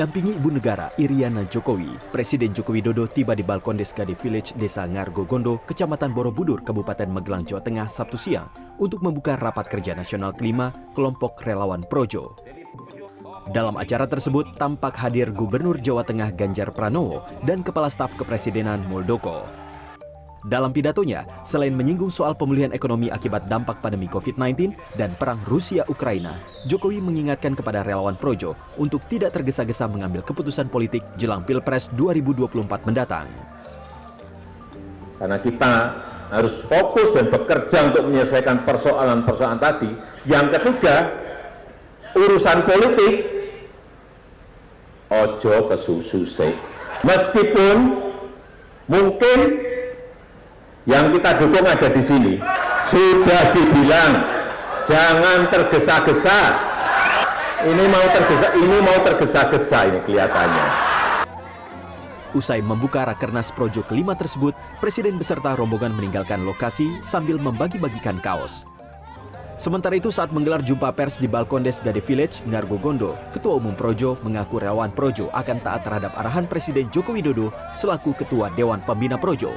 Dampingi Ibu Negara Iriana Jokowi, Presiden Joko Widodo tiba di balkon Desgade Village, Desa Ngargogondo, Kecamatan Borobudur, Kabupaten Magelang, Jawa Tengah, Sabtu siang untuk membuka rapat kerja nasional kelima kelompok relawan Projo. Dalam acara tersebut tampak hadir Gubernur Jawa Tengah Ganjar Pranowo dan Kepala Staf Kepresidenan Muldoko. Dalam pidatonya, selain menyinggung soal pemulihan ekonomi akibat dampak pandemi COVID-19 dan perang Rusia-Ukraina, Jokowi mengingatkan kepada relawan Projo untuk tidak tergesa-gesa mengambil keputusan politik jelang Pilpres 2024 mendatang. Karena kita harus fokus dan bekerja untuk menyelesaikan persoalan-persoalan tadi. Yang ketiga, urusan politik, ojo kesusu sih. Meskipun mungkin yang kita dukung ada di sini, sudah dibilang jangan tergesa-gesa. Ini mau tergesa-gesa ini kelihatannya. Usai membuka Rakernas Projo kelima tersebut, Presiden beserta rombongan meninggalkan lokasi sambil membagi-bagikan kaos. Sementara itu saat menggelar jumpa pers di balkon Desgade Village, Ngargogondo, Ketua Umum Projo mengaku relawan Projo akan taat terhadap arahan Presiden Joko Widodo selaku Ketua Dewan Pembina Projo.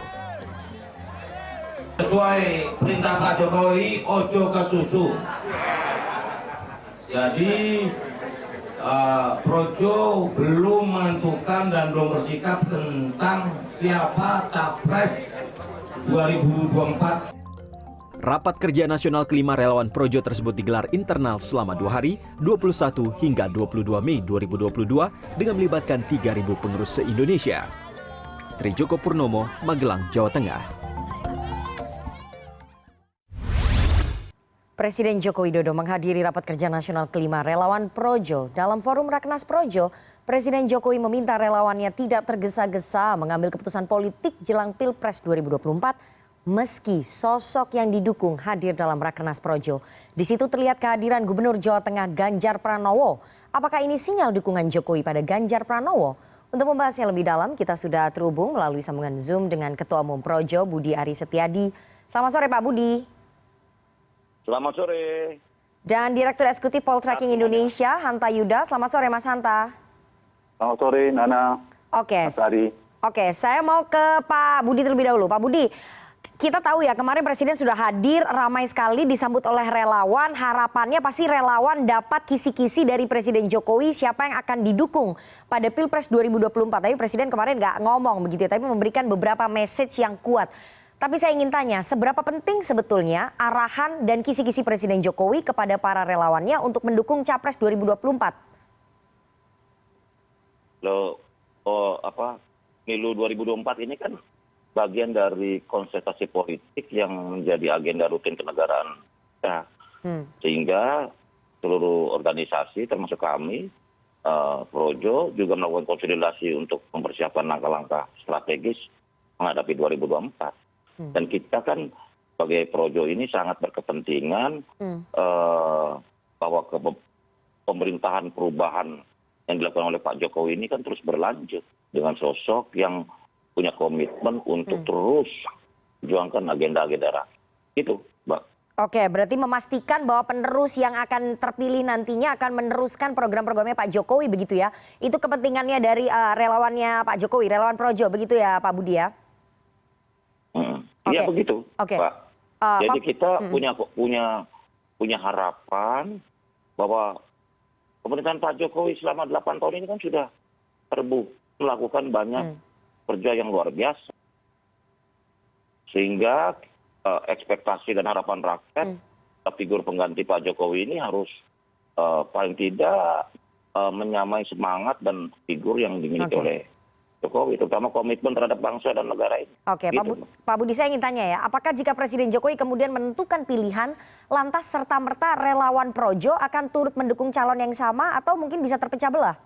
Sesuai perintah Pak Jokowi, ojo ke susu. Jadi Projo belum menentukan dan belum bersikap tentang siapa capres 2024. Rapat kerja nasional kelima relawan Projo tersebut digelar internal selama 2 hari, 21 hingga 22 Mei 2022 dengan melibatkan 3.000 pengurus se-Indonesia. Trijoko Purnomo, Magelang, Jawa Tengah. Presiden Joko Widodo menghadiri rapat kerja nasional kelima relawan Projo. Dalam forum Rakernas Projo, Presiden Jokowi meminta relawannya tidak tergesa-gesa mengambil keputusan politik jelang Pilpres 2024 meski sosok yang didukung hadir dalam Rakernas Projo. Di situ terlihat kehadiran Gubernur Jawa Tengah Ganjar Pranowo. Apakah ini sinyal dukungan Jokowi pada Ganjar Pranowo? Untuk membahasnya lebih dalam, kita sudah terhubung melalui sambungan Zoom dengan Ketua Umum Projo, Budi Aris Setiadi. Selamat sore Pak Budi. Selamat sore. Dan Direktur Eksekutif Poltreking Indonesia, Hanta Yuda. Selamat sore Mas Hanta. Selamat sore Nana. Oke. Mas Ari. Oke, saya mau ke Pak Budi terlebih dahulu. Pak Budi, kita tahu ya kemarin Presiden sudah hadir, ramai sekali disambut oleh relawan. Harapannya pasti relawan dapat kisi-kisi dari Presiden Jokowi siapa yang akan didukung pada Pilpres 2024. Tapi Presiden kemarin nggak ngomong begitu ya, tapi memberikan beberapa message yang kuat. Tapi saya ingin tanya, seberapa penting sebetulnya arahan dan kisi-kisi Presiden Jokowi kepada para relawannya untuk mendukung Capres 2024? Pemilu 2024 ini kan bagian dari konsentrasi politik yang menjadi agenda rutin kenegaraan. Ya. Sehingga seluruh organisasi termasuk kami, Projo juga melakukan konsolidasi untuk mempersiapkan langkah-langkah strategis menghadapi 2024. Dan kita kan sebagai Projo ini sangat berkepentingan bahwa pemerintahan perubahan yang dilakukan oleh Pak Jokowi ini kan terus berlanjut dengan sosok yang punya komitmen untuk terus perjuangkan agenda-agenda rakyat. Itu, Mbak. Oke, berarti memastikan bahwa penerus yang akan terpilih nantinya akan meneruskan program-programnya Pak Jokowi begitu ya. Itu kepentingannya dari relawannya Pak Jokowi, relawan Projo begitu ya Pak Budi ya? Iya begitu, Oke. Pak. Jadi kita punya harapan bahwa pemerintahan Pak Jokowi selama 8 tahun ini kan sudah terbukti melakukan banyak kerja yang luar biasa. Sehingga ekspektasi dan harapan rakyat figur pengganti Pak Jokowi ini harus paling tidak menyamai semangat dan figur yang dimiliki oleh Jokowi, terutama komitmen terhadap bangsa dan negara ini. Oke, gitu. Pak Budi saya ingin tanya ya, apakah jika Presiden Jokowi kemudian menentukan pilihan, lantas serta-merta relawan Projo akan turut mendukung calon yang sama atau mungkin bisa terpecah belah?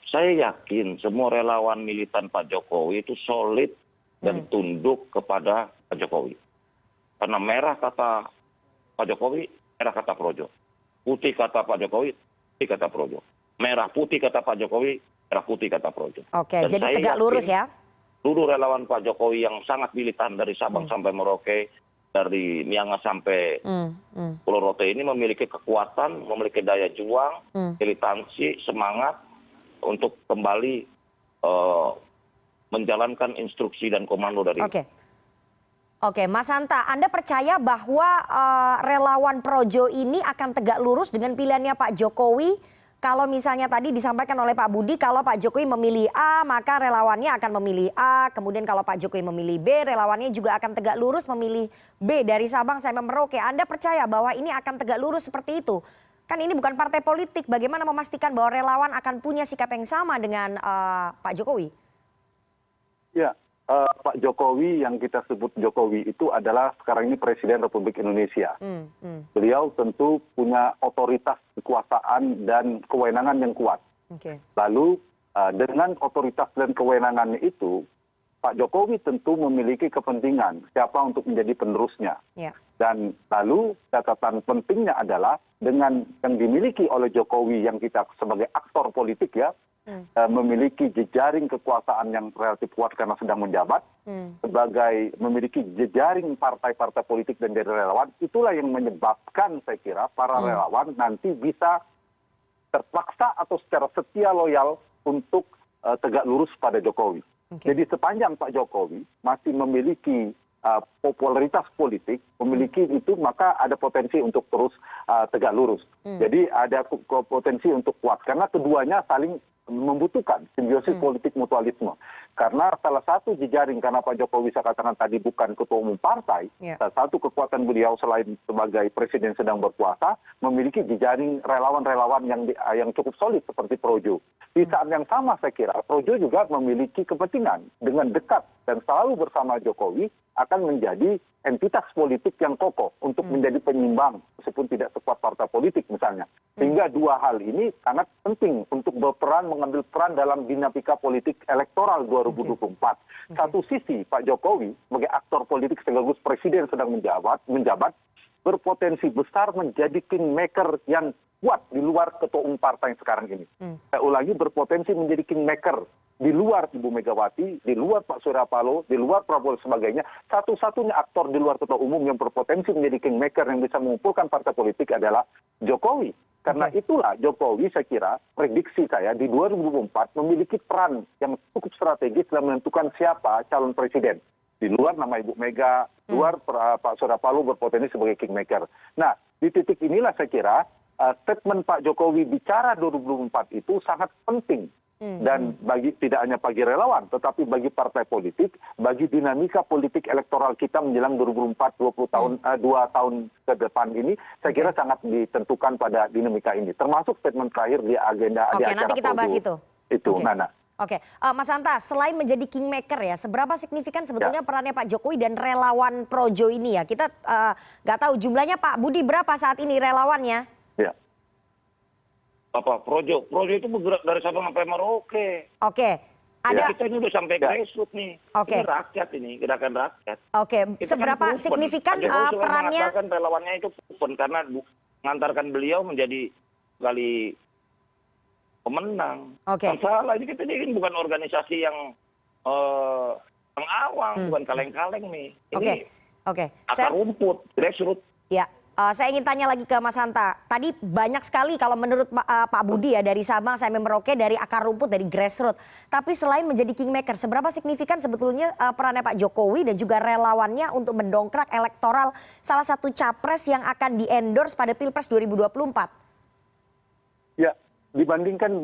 Saya yakin semua relawan militan Pak Jokowi itu solid dan tunduk kepada Pak Jokowi. Karena merah kata Pak Jokowi, merah kata Projo. Putih kata Pak Jokowi, putih kata Projo. Merah putih kata Pak Jokowi, merah putih kata Projo. Oke, jadi tegak lurus ya? Seluruh relawan Pak Jokowi yang sangat militan dari Sabang sampai Merauke dari Miangas sampai Pulau Rote ini memiliki kekuatan, memiliki daya juang, militansi, semangat untuk kembali menjalankan instruksi dan komando dari. Oke, Mas Hanta, Anda percaya bahwa relawan Projo ini akan tegak lurus dengan pilihannya Pak Jokowi? Kalau misalnya tadi disampaikan oleh Pak Budi, kalau Pak Jokowi memilih A, maka relawannya akan memilih A. Kemudian kalau Pak Jokowi memilih B, relawannya juga akan tegak lurus memilih B dari Sabang sampai Merauke. Anda percaya bahwa ini akan tegak lurus seperti itu? Kan ini bukan partai politik, bagaimana memastikan bahwa relawan akan punya sikap yang sama dengan Pak Jokowi? Ya, Pak Jokowi yang kita sebut Jokowi itu adalah sekarang ini Presiden Republik Indonesia. Beliau tentu punya otoritas kekuasaan dan kewenangan yang kuat. Lalu dengan otoritas dan kewenangannya itu, Pak Jokowi tentu memiliki kepentingan siapa untuk menjadi penerusnya. Dan lalu catatan pentingnya adalah dengan yang dimiliki oleh Jokowi yang kita sebagai aktor politik ya, memiliki jejaring kekuasaan yang relatif kuat karena sedang menjabat, sebagai memiliki jejaring partai-partai politik dan dari relawan, itulah yang menyebabkan saya kira para relawan nanti bisa terpaksa atau secara setia loyal untuk tegak lurus pada Jokowi. Jadi sepanjang Pak Jokowi masih memiliki popularitas politik, memiliki itu, maka ada potensi untuk terus tegak lurus. Jadi ada potensi untuk kuat karena keduanya saling membutuhkan simbiosis politik mutualisme. Karena salah satu jejaring, karena Pak Jokowi saya katakan tadi bukan ketua umum partai, salah satu kekuatan beliau selain sebagai presiden sedang berkuasa, memiliki jejaring relawan-relawan yang cukup solid seperti Projo. Di saat yang sama saya kira Projo juga memiliki kepentingan dengan dekat dan selalu bersama Jokowi akan menjadi entitas politik yang kokoh untuk menjadi penyimbang meskipun tidak sekuat partai politik misalnya. Sehingga dua hal ini sangat penting untuk mengambil peran dalam dinamika politik elektoral 2024. Satu sisi Pak Jokowi sebagai aktor politik sekaligus presiden sedang menjabat berpotensi besar menjadi kingmaker yang kuat di luar ketua umum partai yang sekarang ini. Saya ulangi, berpotensi menjadi kingmaker di luar Ibu Megawati, di luar Pak Surya Paloh, di luar Prabowo dan sebagainya. Satu-satunya aktor di luar ketua umum yang berpotensi menjadi kingmaker yang bisa mengumpulkan partai politik adalah Jokowi. Karena itulah Jokowi saya kira, prediksi saya di 2024 memiliki peran yang cukup strategis dalam menentukan siapa calon presiden. Di luar nama Ibu Mega, luar Pak Surya Paloh berpotensi sebagai kingmaker. Nah, di titik inilah saya kira statement Pak Jokowi bicara 2024 itu sangat penting. Dan tidak hanya bagi relawan, tetapi bagi partai politik, bagi dinamika politik elektoral kita menjelang 2024, 2 tahun ke depan ini, saya kira sangat ditentukan pada dinamika ini. Termasuk statement terakhir di agenda di acara nanti kita bahas itu. Nana. Mas Hanta, selain menjadi kingmaker ya, seberapa signifikan sebetulnya perannya Pak Jokowi dan relawan Projo ini ya? Kita nggak tahu jumlahnya, Pak Budi, berapa saat ini relawannya? Projo itu bergerak dari Sabang sampai Merauke. Kita ini udah sampai grassroots nih. Ini rakyat ini, gerakan rakyat. Seberapa signifikan perannya? Mengatakan relawannya itu proven karena mengantarkan beliau menjadi kali pemenang. Salah, ini kita ini bukan organisasi yang awam, bukan kaleng-kaleng nih. Ini akar rumput, grassroots. Saya ingin tanya lagi ke Mas Hanta. Tadi banyak sekali kalau menurut Pak Budi ya, dari Sabang sampai Merauke, dari akar rumput, dari grassroots. Tapi selain menjadi kingmaker, seberapa signifikan sebetulnya perannya Pak Jokowi dan juga relawannya untuk mendongkrak elektoral salah satu capres yang akan di-endorse pada Pilpres 2024? Ya, dibandingkan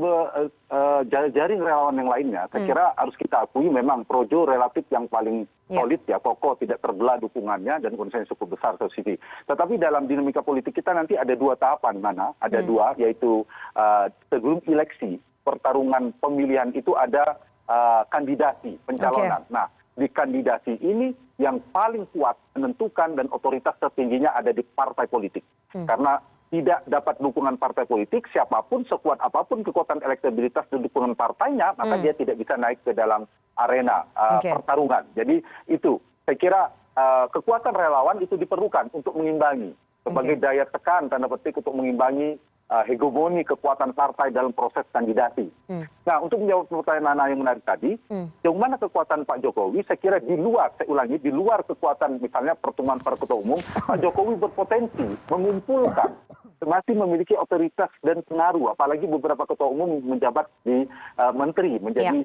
jaring relawan yang lainnya, saya kira harus kita akui memang Projo relatif yang paling solid ya, kokoh, tidak terbelah dukungannya dan konsensus cukup besar satu sisi. Tetapi dalam dinamika politik kita nanti ada dua tahapan, ada dua, yaitu sebelum eleksi, pertarungan pemilihan itu ada kandidasi, pencalonan. Nah, di kandidasi ini yang paling kuat menentukan dan otoritas tertingginya ada di partai politik. Karena tidak dapat dukungan partai politik, siapapun sekuat apapun kekuatan elektabilitas dan dukungan partainya, maka dia tidak bisa naik ke dalam arena pertarungan. Jadi itu, saya kira kekuatan relawan itu diperlukan untuk mengimbangi sebagai daya tekan tanda petik untuk mengimbangi hegemoni kekuatan partai dalam proses kandidasi. Nah, untuk menjawab pertanyaan Nana yang menarik tadi, yang mana kekuatan Pak Jokowi, saya kira di luar, saya ulangi, di luar kekuatan misalnya pertemuan para ketua umum, Pak Jokowi berpotensi mengumpulkan, masih memiliki otoritas dan pengaruh, apalagi beberapa ketua umum menjabat di menteri, menjadi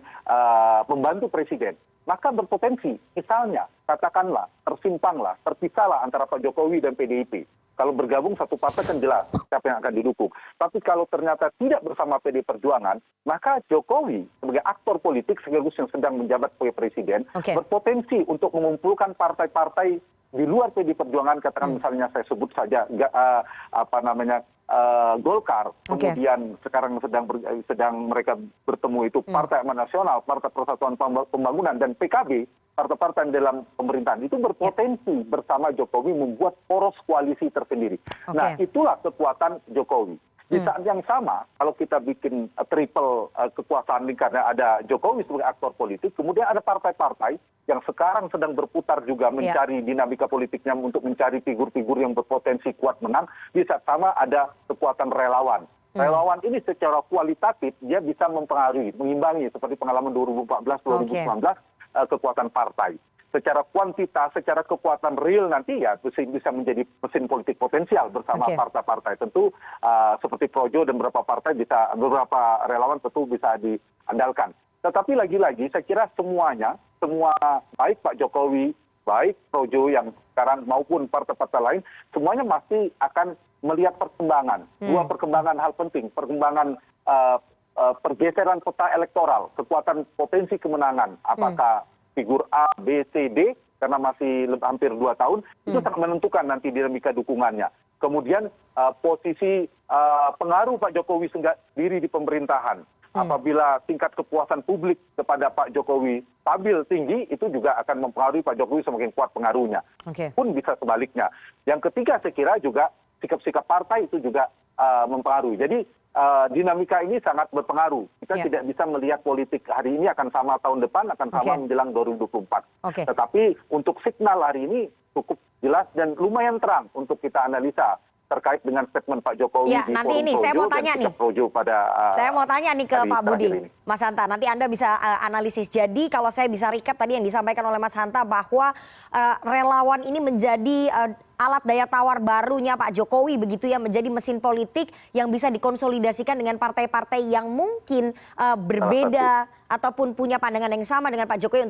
pembantu presiden. Maka berpotensi, misalnya, katakanlah, tersimpanglah, terpisahlah antara Pak Jokowi dan PDIP. Kalau bergabung satu partai kan jelas siapa yang akan didukung. Tapi kalau ternyata tidak bersama PD Perjuangan, maka Jokowi sebagai aktor politik sekaligus yang sedang menjabat sebagai presiden berpotensi untuk mengumpulkan partai-partai di luar PD Perjuangan, katakan misalnya saya sebut saja Golkar, kemudian sekarang sedang mereka bertemu itu Partai Amanat Nasional, Partai Persatuan Pembangunan, dan PKB, partai-partai dalam pemerintahan itu berpotensi bersama Jokowi membuat poros koalisi tersendiri. Nah, itulah kekuatan Jokowi. Di saat yang sama, kalau kita bikin triple kekuasaan lingkarnya, ada Jokowi sebagai aktor politik, kemudian ada partai-partai yang sekarang sedang berputar juga mencari dinamika politiknya untuk mencari figur-figur yang berpotensi kuat menang. Di saat sama ada kekuatan relawan. Relawan ini secara kualitatif dia bisa mempengaruhi, mengimbangi seperti pengalaman 2014-2019 kekuatan partai. Secara kuantitas, secara kekuatan real nanti ya bisa menjadi mesin politik potensial bersama partai-partai. Tentu seperti Projo dan beberapa relawan tentu bisa diandalkan. Tetapi lagi-lagi saya kira semua baik Pak Jokowi, baik Projo yang sekarang maupun partai-partai lain, semuanya masih akan melihat perkembangan. Dua perkembangan hal penting, perkembangan pergeseran peta elektoral, kekuatan potensi kemenangan, apakah figur A, B, C, D, karena masih hampir 2 tahun, itu sangat menentukan nanti dinamika dukungannya. Kemudian posisi pengaruh Pak Jokowi sendiri di pemerintahan. Apabila tingkat kepuasan publik kepada Pak Jokowi stabil tinggi, itu juga akan mempengaruhi Pak Jokowi semakin kuat pengaruhnya. Pun bisa sebaliknya. Yang ketiga saya kira juga sikap-sikap partai itu juga mempengaruhi. Jadi dinamika ini sangat berpengaruh. Kita tidak bisa melihat politik hari ini akan sama tahun depan, akan sama menjelang 2024. Tetapi untuk signal hari ini cukup jelas dan lumayan terang untuk kita analisa terkait dengan statement Pak Jokowi di nanti Forum ini saya mau tanya nih. Projo pada saya mau tanya nih ke Pak Budi, ini. Mas Hanta. Nanti Anda bisa analisis. Jadi kalau saya bisa recap tadi yang disampaikan oleh Mas Hanta bahwa relawan ini menjadi alat daya tawar barunya Pak Jokowi begitu ya, menjadi mesin politik yang bisa dikonsolidasikan dengan partai-partai yang mungkin berbeda ataupun punya pandangan yang sama dengan Pak Jokowi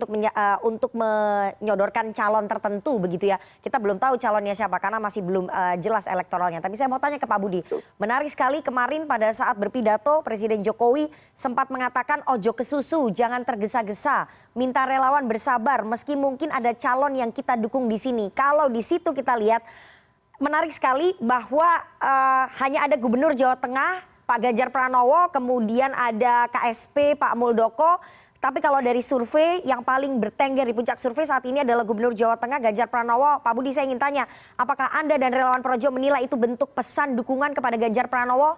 untuk menyodorkan calon tertentu begitu ya. Kita belum tahu calonnya siapa karena masih belum jelas elektoralnya. Tapi saya mau tanya ke Pak Budi. Menarik sekali kemarin pada saat berpidato Presiden Jokowi sempat mengatakan ojo ke susu, jangan tergesa-gesa, minta relawan bersabar meski mungkin ada calon yang kita dukung di sini. Kalau di situ kita lihat menarik sekali bahwa hanya ada Gubernur Jawa Tengah Pak Ganjar Pranowo, kemudian ada KSP Pak Muldoko. Tapi kalau dari survei yang paling bertengger di puncak survei saat ini adalah Gubernur Jawa Tengah Ganjar Pranowo. Pak Budi, saya ingin tanya, apakah Anda dan relawan Projo menilai itu bentuk pesan dukungan kepada Ganjar Pranowo?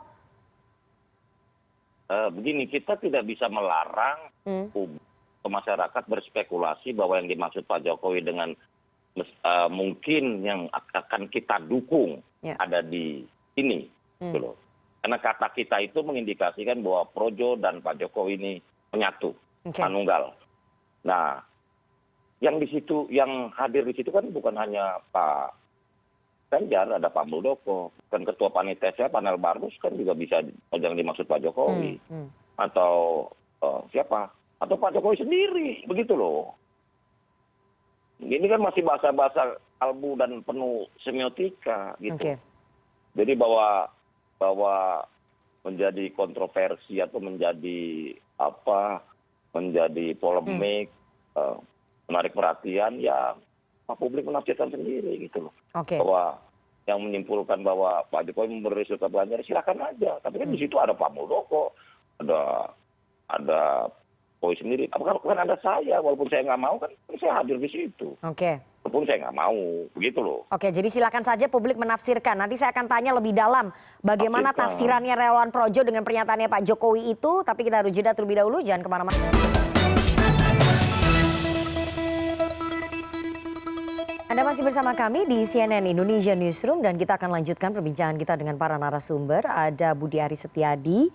Begini, kita tidak bisa melarang masyarakat berspekulasi bahwa yang dimaksud Pak Jokowi dengan mungkin yang akan kita dukung ada di sini. Gitu loh. Karena kata kita itu mengindikasikan bahwa Projo dan Pak Jokowi ini menyatu, manunggal. Nah, yang hadir di situ kan bukan hanya Pak Ganjar, ada Pak Muldoko, kan Ketua Panitia Panel Barus kan juga bisa yang dimaksud Pak Jokowi, atau siapa, atau Pak Jokowi sendiri, begitu loh. Ini kan masih bahasa-bahasa kalbu dan penuh semiotika, gitu. Jadi bahwa menjadi kontroversi atau menjadi polemik, menarik perhatian, ya publik menafsirkan sendiri gitu loh. Bahwa yang menyimpulkan bahwa Pak Jokowi memberi suka Ganjar, silakan aja. Tapi kan di situ ada Pak Muldoko, ada Jokowi sendiri. Apakah kan ada saya, walaupun saya nggak mau kan saya hadir di situ. Walaupun saya nggak mau, begitu loh. Jadi silakan saja publik menafsirkan. Nanti saya akan tanya lebih dalam bagaimana tafsirannya relawan Projo dengan pernyataannya Pak Jokowi itu. Tapi kita harus jeda terlebih dahulu, jangan kemana-mana. Anda masih bersama kami di CNN Indonesia Newsroom dan kita akan lanjutkan perbincangan kita dengan para narasumber. Ada Budi Aris Setiadi,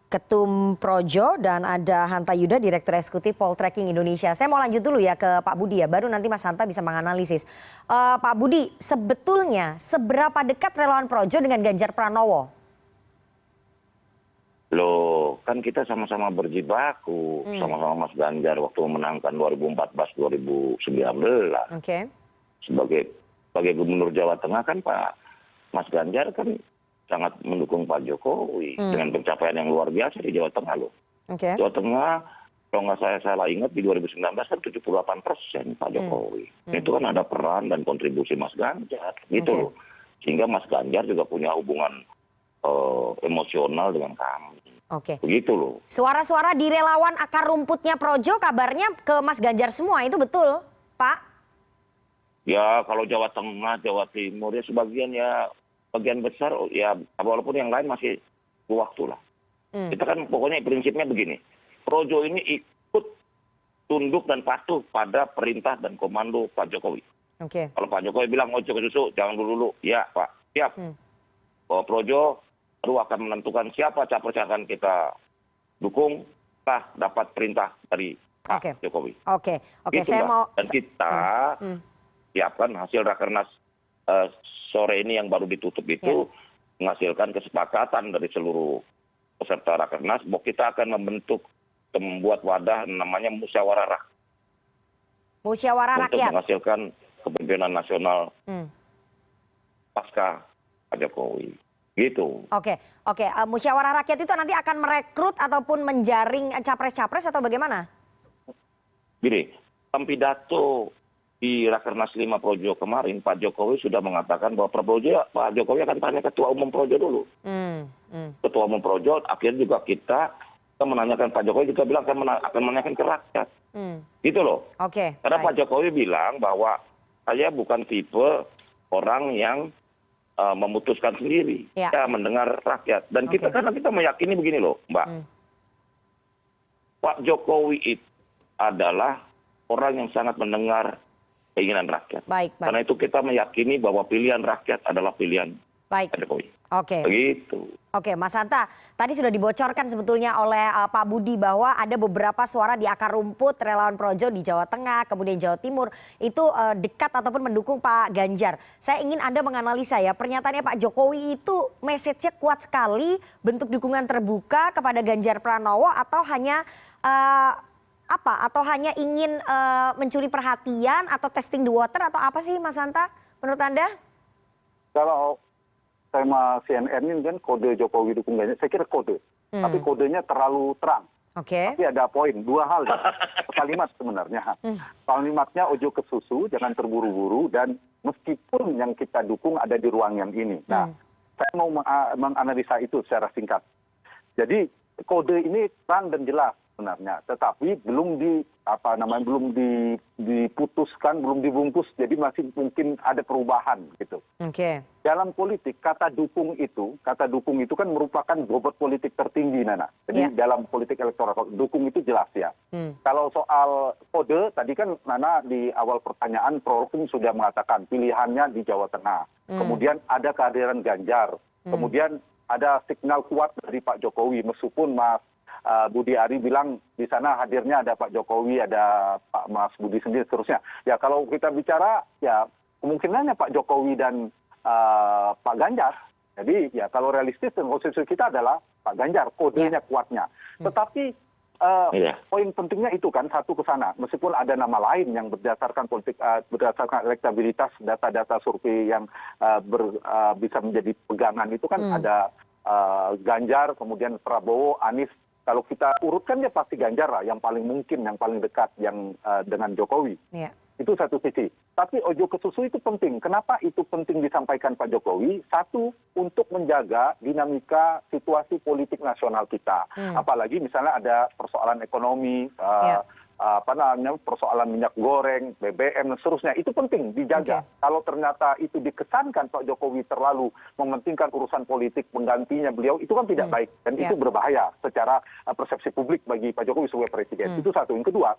Ketum Projo, dan ada Hanta Yuda, Direktur Eksekutif Poltreking Indonesia. Saya mau lanjut dulu ya ke Pak Budi ya, baru nanti Mas Hanta bisa menganalisis. Pak Budi, sebetulnya seberapa dekat relawan Projo dengan Ganjar Pranowo? Loh, kan kita sama-sama berjibaku, sama-sama Mas Ganjar waktu memenangkan 2014-2019. Oke. Sebagai Gubernur Jawa Tengah kan Pak Mas Ganjar kan sangat mendukung Pak Jokowi dengan pencapaian yang luar biasa di Jawa Tengah loh. Oke. Jawa Tengah, kalau nggak saya salah ingat di 2019 kan 78% Pak Jokowi. Itu kan ada peran dan kontribusi Mas Ganjar, gitu loh. Sehingga Mas Ganjar juga punya hubungan emosional dengan kami. Oke. Begitu loh. Suara-suara di relawan akar rumputnya Projo kabarnya ke Mas Ganjar semua, itu betul, Pak? Ya kalau Jawa Tengah, Jawa Timur ya sebagian ya, bagian besar ya walaupun yang lain masih waktu lah. Kita kan pokoknya prinsipnya begini, Projo ini ikut tunduk dan patuh pada perintah dan komando Pak Jokowi. Oke. Kalau Pak Jokowi bilang ojo ke susu, jangan dulu, ya Pak, siap. Bahwa Projo baru akan menentukan siapa capres yang akan kita dukung setelah dapat perintah dari Pak Jokowi. Oke, Gitu, saya Mbak. mau... Dan kita siapkan hasil rakernas sore ini yang baru ditutup itu menghasilkan kesepakatan dari seluruh peserta rakernas bahwa kita akan membuat wadah namanya musyawarah rakyat. Musyawarah Untuk rakyat. menghasilkan kepemimpinan nasional pasca Pak Jokowi. Gitu. Oke. Musyawarah rakyat itu nanti akan merekrut ataupun menjaring capres-capres atau bagaimana? Gini, dalam pidato di Rakernas 5 Projo kemarin, Pak Jokowi sudah mengatakan bahwa Pak Jokowi akan tanya Ketua Umum Projo dulu. Ketua Umum Projo, akhirnya juga kita menanyakan Pak Jokowi juga bilang akan menanyakan ke rakyat. Gitu loh. Oke. Karena Pak Jokowi bilang bahwa saya bukan tipe orang yang memutuskan sendiri. Ya, mendengar rakyat. Dan kita karena kita meyakini begini loh, Mbak. Pak Jokowi itu adalah orang yang sangat mendengar keinginan rakyat. Baik. Karena itu kita meyakini bahwa pilihan rakyat adalah pilihan Pak Jokowi. Oke. Begitu. Oke, Mas Hanta, tadi sudah dibocorkan sebetulnya oleh Pak Budi bahwa ada beberapa suara di akar rumput relawan Projo di Jawa Tengah, kemudian Jawa Timur, itu dekat ataupun mendukung Pak Ganjar. Saya ingin Anda menganalisa ya, pernyataannya Pak Jokowi itu message-nya kuat sekali, bentuk dukungan terbuka kepada Ganjar Pranowo atau hanya atau hanya ingin mencuri perhatian atau testing the water atau apa sih Mas Hanta menurut Anda? Kalau tema CNN ini kan kode Jokowi dukung Ganjar, saya kira kode. Tapi kodenya terlalu terang. Oke. Tapi ada poin, dua hal. Kalimat sebenarnya. Kalimatnya ojo ke susu, jangan terburu-buru, dan meskipun yang kita dukung ada di ruang yang ini. Nah, saya mau menganalisa itu secara singkat. Jadi kode ini terang dan jelas sebenarnya, tetapi belum diputuskan, belum dibungkus, jadi masih mungkin ada perubahan gitu. Oke. Dalam politik kata dukung itu kan merupakan bobot politik tertinggi, Nana. Jadi dalam politik elektoral dukung itu jelas ya. Kalau soal kode tadi kan Nana di awal pertanyaan Prof sudah mengatakan pilihannya di Jawa Tengah. Kemudian ada kehadiran Ganjar. Kemudian ada signal kuat dari Pak Jokowi meskipun Budi Ari bilang di sana hadirnya ada Pak Jokowi, ada Pak Mas Budi sendiri seterusnya. Ya kalau kita bicara ya kemungkinannya Pak Jokowi dan Pak Ganjar. Jadi ya kalau realistis dan konsensus kita adalah Pak Ganjar, kodenya kuatnya. Tetapi poin pentingnya itu kan satu ke sana. Meskipun ada nama lain yang berdasarkan berdasarkan elektabilitas data-data survei yang bisa menjadi pegangan itu kan ada Ganjar, kemudian Prabowo, Anies. Kalau kita urutkan ya pasti Ganjar lah yang paling mungkin, yang paling dekat yang dengan Jokowi. Itu satu sisi. Tapi ojo ke susu itu penting. Kenapa itu penting disampaikan Pak Jokowi? Satu, untuk menjaga dinamika situasi politik nasional kita. Apalagi misalnya ada persoalan ekonomi, persoalan minyak goreng, BBM dan seterusnya. Itu penting dijaga. Kalau ternyata itu dikesankan Pak Jokowi terlalu mementingkan urusan politik penggantinya beliau, itu kan tidak baik. Dan itu berbahaya secara persepsi publik bagi Pak Jokowi sebagai presiden. Itu satu. Yang kedua,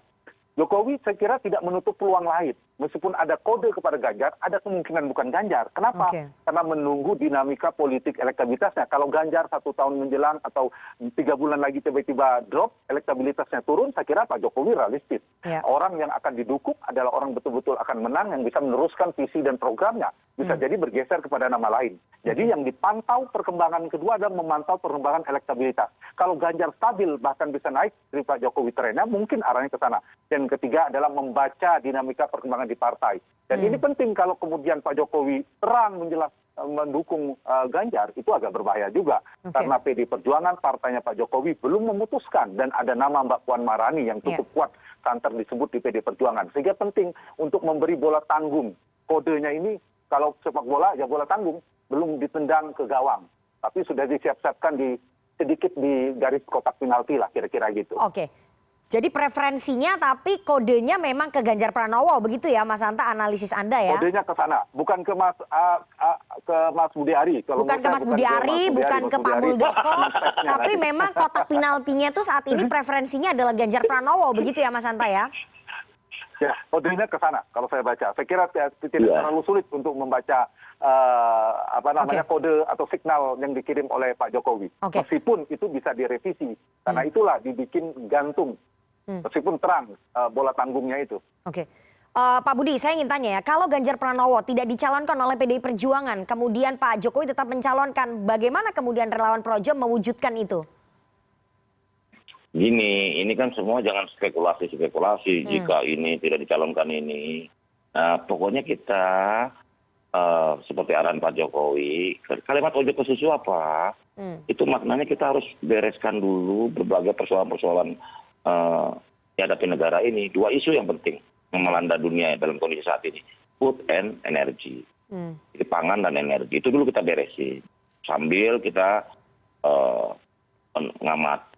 Jokowi saya kira tidak menutup peluang lain. Meskipun ada kode kepada Ganjar, ada kemungkinan bukan Ganjar. Kenapa? Oke. Karena menunggu dinamika politik elektabilitasnya. Kalau Ganjar 1 tahun menjelang atau 3 bulan lagi tiba-tiba drop, elektabilitasnya turun, saya kira Pak Jokowi realistis. Ya. Orang yang akan didukung adalah orang betul-betul akan menang, yang bisa meneruskan visi dan programnya. Bisa jadi bergeser kepada nama lain. Jadi yang dipantau perkembangan kedua adalah memantau perkembangan elektabilitas. Kalau Ganjar stabil bahkan bisa naik dari Pak Jokowi trennya, mungkin arahnya ke sana. Dan ketiga adalah membaca dinamika perkembangan di partai. Dan ini penting kalau kemudian Pak Jokowi terang mendukung Ganjar, itu agak berbahaya juga. Karena PD Perjuangan, partainya Pak Jokowi belum memutuskan. Dan ada nama Mbak Puan Maharani yang cukup kuat santer disebut di PD Perjuangan. Sehingga penting untuk memberi bola tanggung. Kodenya ini kalau sepak bola ya bola tanggung, belum ditendang ke gawang. Tapi sudah disiap-siapkan sedikit di garis kotak penalti lah kira-kira gitu. Oke. Jadi preferensinya tapi kodenya memang ke Ganjar Pranowo begitu ya Mas Hanta, analisis Anda ya? Kodenya ke sana, bukan ke Mas Budi Ari. Bukan ke Mas Budi Ari, bukan ke Pak Muldoko, tapi memang kotak penaltinya tuh saat ini preferensinya adalah Ganjar Pranowo begitu ya Mas Hanta ya? Ya, kodenya ke sana kalau saya baca. Saya kira tidak terlalu sulit untuk membaca kode atau signal yang dikirim oleh Pak Jokowi. Meskipun itu bisa direvisi, karena itulah dibikin gantung. Meskipun terang bola tanggungnya itu. Oke. Pak Budi, saya ingin tanya ya, kalau Ganjar Pranowo tidak dicalonkan oleh PDI Perjuangan, kemudian Pak Jokowi tetap mencalonkan, bagaimana kemudian relawan Projo mewujudkan itu? Gini, ini kan semua jangan spekulasi jika ini tidak dicalonkan ini. Nah, pokoknya kita seperti arahan Pak Jokowi, kalimat ojo ke susu apa? Itu maknanya kita harus bereskan dulu berbagai persoalan-persoalan dihadapi negara ini. 2 isu yang penting yang melanda dunia dalam kondisi saat ini, food and energy. Jadi pangan dan energi itu dulu kita beresin. Sambil kita mengamati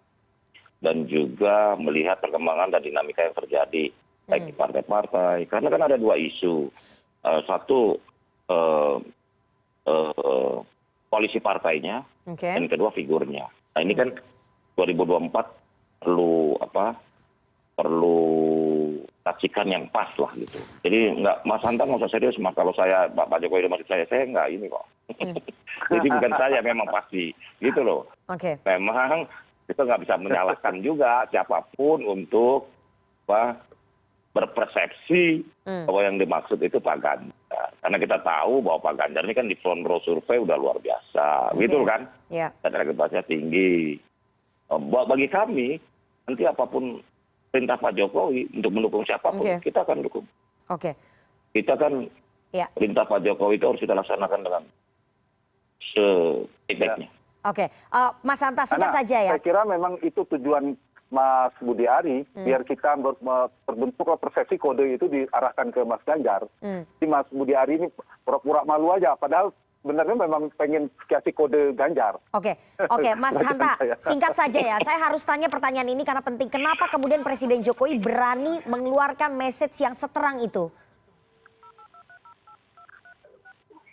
dan juga melihat perkembangan dan dinamika yang terjadi baik di partai-partai, karena kan ada 2 isu. Satu koalisi partainya, dan kedua figurnya. Nah ini kan 2024 perlu saksikan yang pas lah gitu. Jadi Mas Hanta nggak usah serius, Mas. Kalau Pak Jokowi maksud saya nggak ini kok. Jadi bukan saya, memang pasti gitu loh. Memang kita nggak bisa menyalahkan juga siapapun untuk berpersepsi bahwa yang dimaksud itu Pak Ganjar. Karena kita tahu bahwa Pak Ganjar ini kan di front row survei udah luar biasa, gitu kan? Dan elektabilitasnya tinggi. Bagi kami, nanti apapun perintah Pak Jokowi untuk mendukung siapapun, kita akan dukung. Kita kan perintah Pak Jokowi itu harus kita laksanakan dengan sebaik-baiknya. Mas Hanta, singkat saja ya. Saya kira memang itu tujuan Mas Budi Ari, biar kita terbentuklah persepsi kode itu diarahkan ke Mas Ganjar. Jadi Mas Budi Ari ini pura-pura malu aja, padahal sebenarnya memang pengen kasih kode Ganjar. Oke, Mas Hanta, singkat saja ya. Saya harus tanya pertanyaan ini karena penting. Kenapa kemudian Presiden Jokowi berani mengeluarkan message yang seterang itu?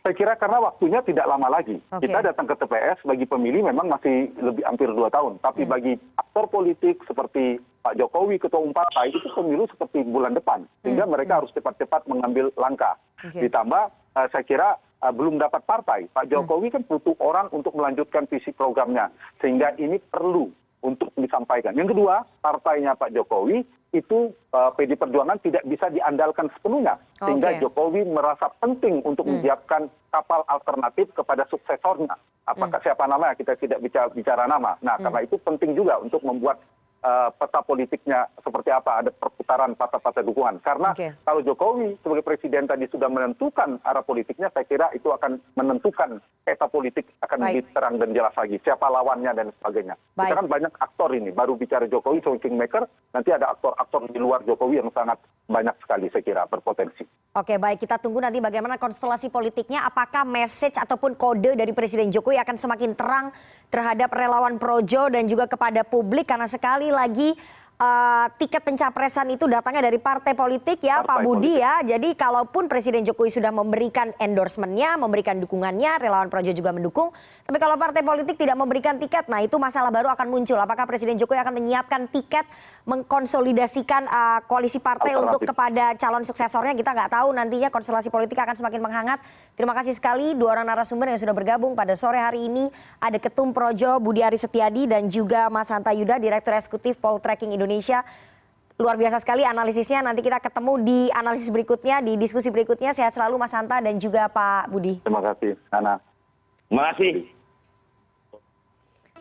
Saya kira karena waktunya tidak lama lagi. Kita datang ke TPS, bagi pemilih memang masih lebih hampir 2 tahun. Tapi bagi aktor politik seperti Pak Jokowi, ketua umum partai, itu pemilu seperti bulan depan. Sehingga mereka harus cepat-cepat mengambil langkah. Ditambah, saya kira belum dapat partai. Pak Jokowi kan butuh orang untuk melanjutkan visi programnya. Sehingga ini perlu untuk disampaikan. Yang kedua, partainya Pak Jokowi itu PD Perjuangan tidak bisa diandalkan sepenuhnya. Sehingga Jokowi merasa penting untuk menyiapkan kapal alternatif kepada suksesornya. Apakah siapa namanya, kita tidak bicara nama. Nah, karena itu penting juga untuk membuat peta politiknya seperti apa, ada perputaran partai-partai dukungan. Karena kalau Jokowi sebagai presiden tadi sudah menentukan arah politiknya, saya kira itu akan menentukan peta politik akan lebih terang dan jelas lagi. Siapa lawannya dan sebagainya. Kita kan banyak aktor ini, baru bicara Jokowi sebagai kingmaker, nanti ada aktor-aktor di luar Jokowi yang sangat banyak sekali saya kira berpotensi. Baik, kita tunggu nanti bagaimana konstelasi politiknya, apakah message ataupun kode dari Presiden Jokowi akan semakin terang terhadap relawan Projo dan juga kepada publik, karena sekali lagi tiket pencapresan itu datangnya dari partai politik ya Pak Budi ya. Jadi kalaupun Presiden Jokowi sudah memberikan endorsementnya, memberikan dukungannya, relawan Projo juga mendukung. Tapi kalau partai politik tidak memberikan tiket, nah itu masalah baru akan muncul. Apakah Presiden Jokowi akan menyiapkan tiket, mengkonsolidasikan koalisi partai untuk kepada calon suksesornya? Kita nggak tahu, nantinya konstelasi politik akan semakin menghangat. Terima kasih sekali dua orang narasumber yang sudah bergabung pada sore hari ini. Ada Ketum Projo Budi Aris Setiadi dan juga Mas Hanta Yuda, Direktur Eksekutif Poltreking Indonesia. Luar biasa sekali analisisnya. Nanti kita ketemu di analisis berikutnya, di diskusi berikutnya. Sehat selalu Mas Hanta dan juga Pak Budi. Terima kasih, Nana. Terima kasih.